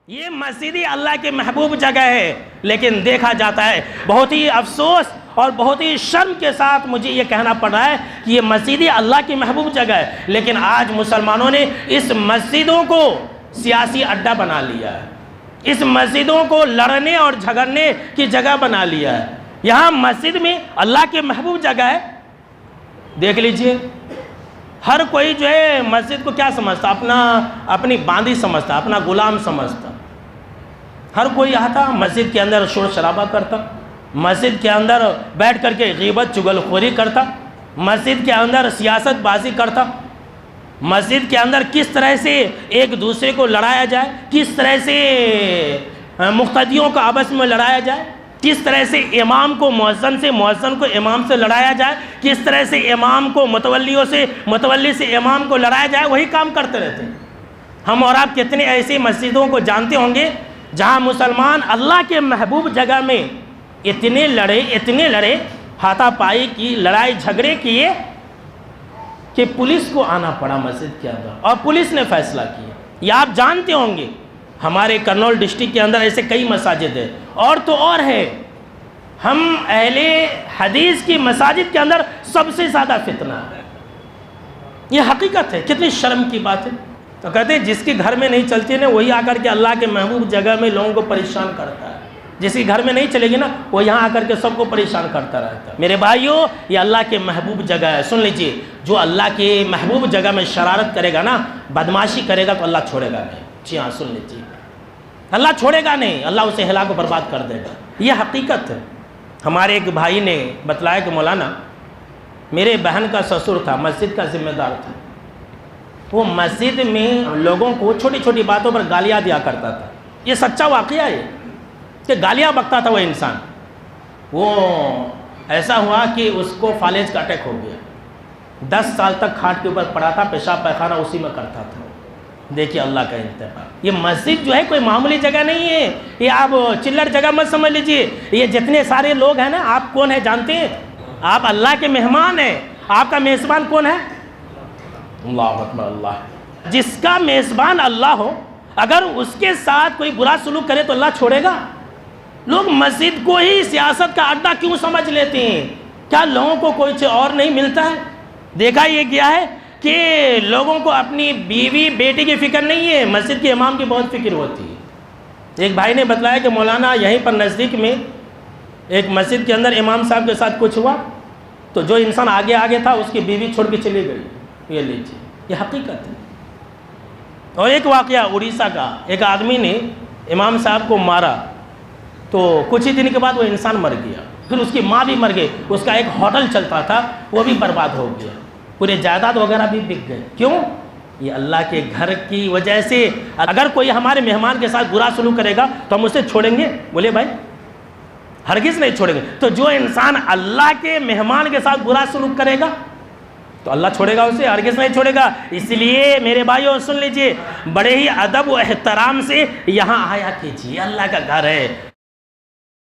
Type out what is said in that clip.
یہ مسجد ہی اللہ کی محبوب جگہ ہے، لیکن دیکھا جاتا ہے بہت ہی افسوس اور بہت ہی شرم کے ساتھ مجھے یہ کہنا پڑ رہا ہے کہ یہ مسجد ہی اللہ کی محبوب جگہ ہے، لیکن آج مسلمانوں نے اس مسجدوں کو سیاسی اڈا بنا لیا ہے، اس مسجدوں کو لڑنے اور جھگڑنے کی جگہ بنا لیا ہے۔ یہاں مسجد میں اللہ کی محبوب جگہ ہے، دیکھ لیجئے ہر کوئی جو ہے مسجد کو کیا سمجھتا، اپنی باندی سمجھتا، اپنا غلام سمجھتا۔ ہر کوئی آتا مسجد کے اندر شور شرابہ کرتا، مسجد کے اندر بیٹھ کر کے غیبت چغل خوری کرتا، مسجد کے اندر سیاست بازی کرتا، مسجد کے اندر کس طرح سے ایک دوسرے کو لڑایا جائے، کس طرح سے مقتدیوں کو آپس میں لڑایا جائے، کس طرح سے امام کو مؤذن سے، مؤذن کو امام سے لڑایا جائے، کس طرح سے امام کو متولیوں سے، متولی سے امام کو لڑایا جائے، وہی کام کرتے رہتے ہیں۔ ہم اور آپ کتنے ایسی مسجدوں کو جانتے ہوں گے جہاں مسلمان اللہ کے محبوب جگہ میں اتنے لڑے، ہاتھا پائی کی، لڑائی جھگڑے کیے کہ پولیس کو آنا پڑا مسجد کے اندر، اور پولیس نے فیصلہ کیا۔ یہ آپ جانتے ہوں گے ہمارے کرنول ڈسٹرکٹ کے اندر ایسے کئی مساجد ہیں، اور تو اور ہے، ہم اہل حدیث کی مساجد کے اندر سب سے زیادہ فتنہ ہے۔ یہ حقیقت ہے، کتنی شرم کی بات ہے۔ تو کہتے ہیں جس کے گھر میں نہیں چلتی نا وہی آ کر کے اللہ کے محبوب جگہ میں لوگوں کو پریشان کرتا ہے، جس کے گھر میں نہیں چلے گی نا وہ یہاں آ کر کے سب کو پریشان کرتا رہتا ہے۔ میرے بھائیوں، یہ اللہ کے محبوب جگہ ہے، سن لیجئے، جو اللہ کے محبوب جگہ میں شرارت کرے گا نا، بدماشی کرے گا تو اللہ چھوڑے گا نہیں۔ جی ہاں، سن لیجئے، اللہ چھوڑے گا نہیں، اللہ اسے ہلاک و برباد کر دے گا۔ یہ حقیقت ہے۔ ہمارے ایک بھائی نے بتلایا کہ مولانا میرے بہن کا سسر تھا، مسجد کا ذمہ دار تھا، وہ مسجد میں لوگوں کو چھوٹی چھوٹی باتوں پر گالیاں دیا کرتا تھا۔ یہ سچا واقعہ ہے کہ گالیاں بکتا تھا وہ انسان۔ وہ ایسا ہوا کہ اس کو فالج کا اٹیک ہو گیا، 10 سال تک کھاٹ کے اوپر پڑا تھا، پیشاب پیخانہ اسی میں کرتا تھا۔ دیکھیے اللہ کا انتقام۔ یہ مسجد جو ہے کوئی معمولی جگہ نہیں ہے، یہ آپ چلر جگہ مت سمجھ لیجئے۔ یہ جتنے سارے لوگ ہیں نا، آپ کون ہیں جانتے ہیں؟ آپ اللہ کے مہمان ہیں۔ آپ کا میزبان کون ہے؟ اللہ اکبر، اللہ۔ جس کا میزبان اللہ ہو، اگر اس کے ساتھ کوئی برا سلوک کرے تو اللہ چھوڑے گا؟ لوگ مسجد کو ہی سیاست کا اڈا کیوں سمجھ لیتے ہیں؟ کیا لوگوں کو کوئی چیز اور نہیں ملتا ہے؟ دیکھا یہ گیا ہے کہ لوگوں کو اپنی بیوی بیٹی کی فکر نہیں ہے، مسجد کے امام کی بہت فکر ہوتی ہے۔ ایک بھائی نے بتلایا کہ مولانا یہیں پر نزدیک میں ایک مسجد کے اندر امام صاحب کے ساتھ کچھ ہوا تو جو انسان آگے تھا اس کی بیوی چھوڑ کے چلی گئی۔ یہ لیجیے، یہ حقیقت ہے۔ اور ایک واقعہ اڑیسہ کا، ایک آدمی نے امام صاحب کو مارا تو کچھ ہی دن کے بعد وہ انسان مر گیا، پھر اس کی ماں بھی مر گئی، اس کا ایک ہوٹل چلتا تھا وہ بھی برباد ہو گیا، پورے جائیداد وغیرہ بھی بک گئے۔ کیوں؟ یہ اللہ کے گھر کی وجہ سے۔ اگر کوئی ہمارے مہمان کے ساتھ برا سلوک کرے گا تو ہم اسے چھوڑیں گے؟ بولے بھائی، ہرگز نہیں چھوڑیں گے۔ تو جو انسان اللہ کے مہمان کے ساتھ برا سلوک کرے گا تو اللہ چھوڑے گا اسے؟ ہرگز نہیں چھوڑے گا۔ اس لیے میرے بھائیوں سن لیجئے، بڑے ہی ادب و احترام سے یہاں آیا کیجیے، اللہ کا گھر ہے۔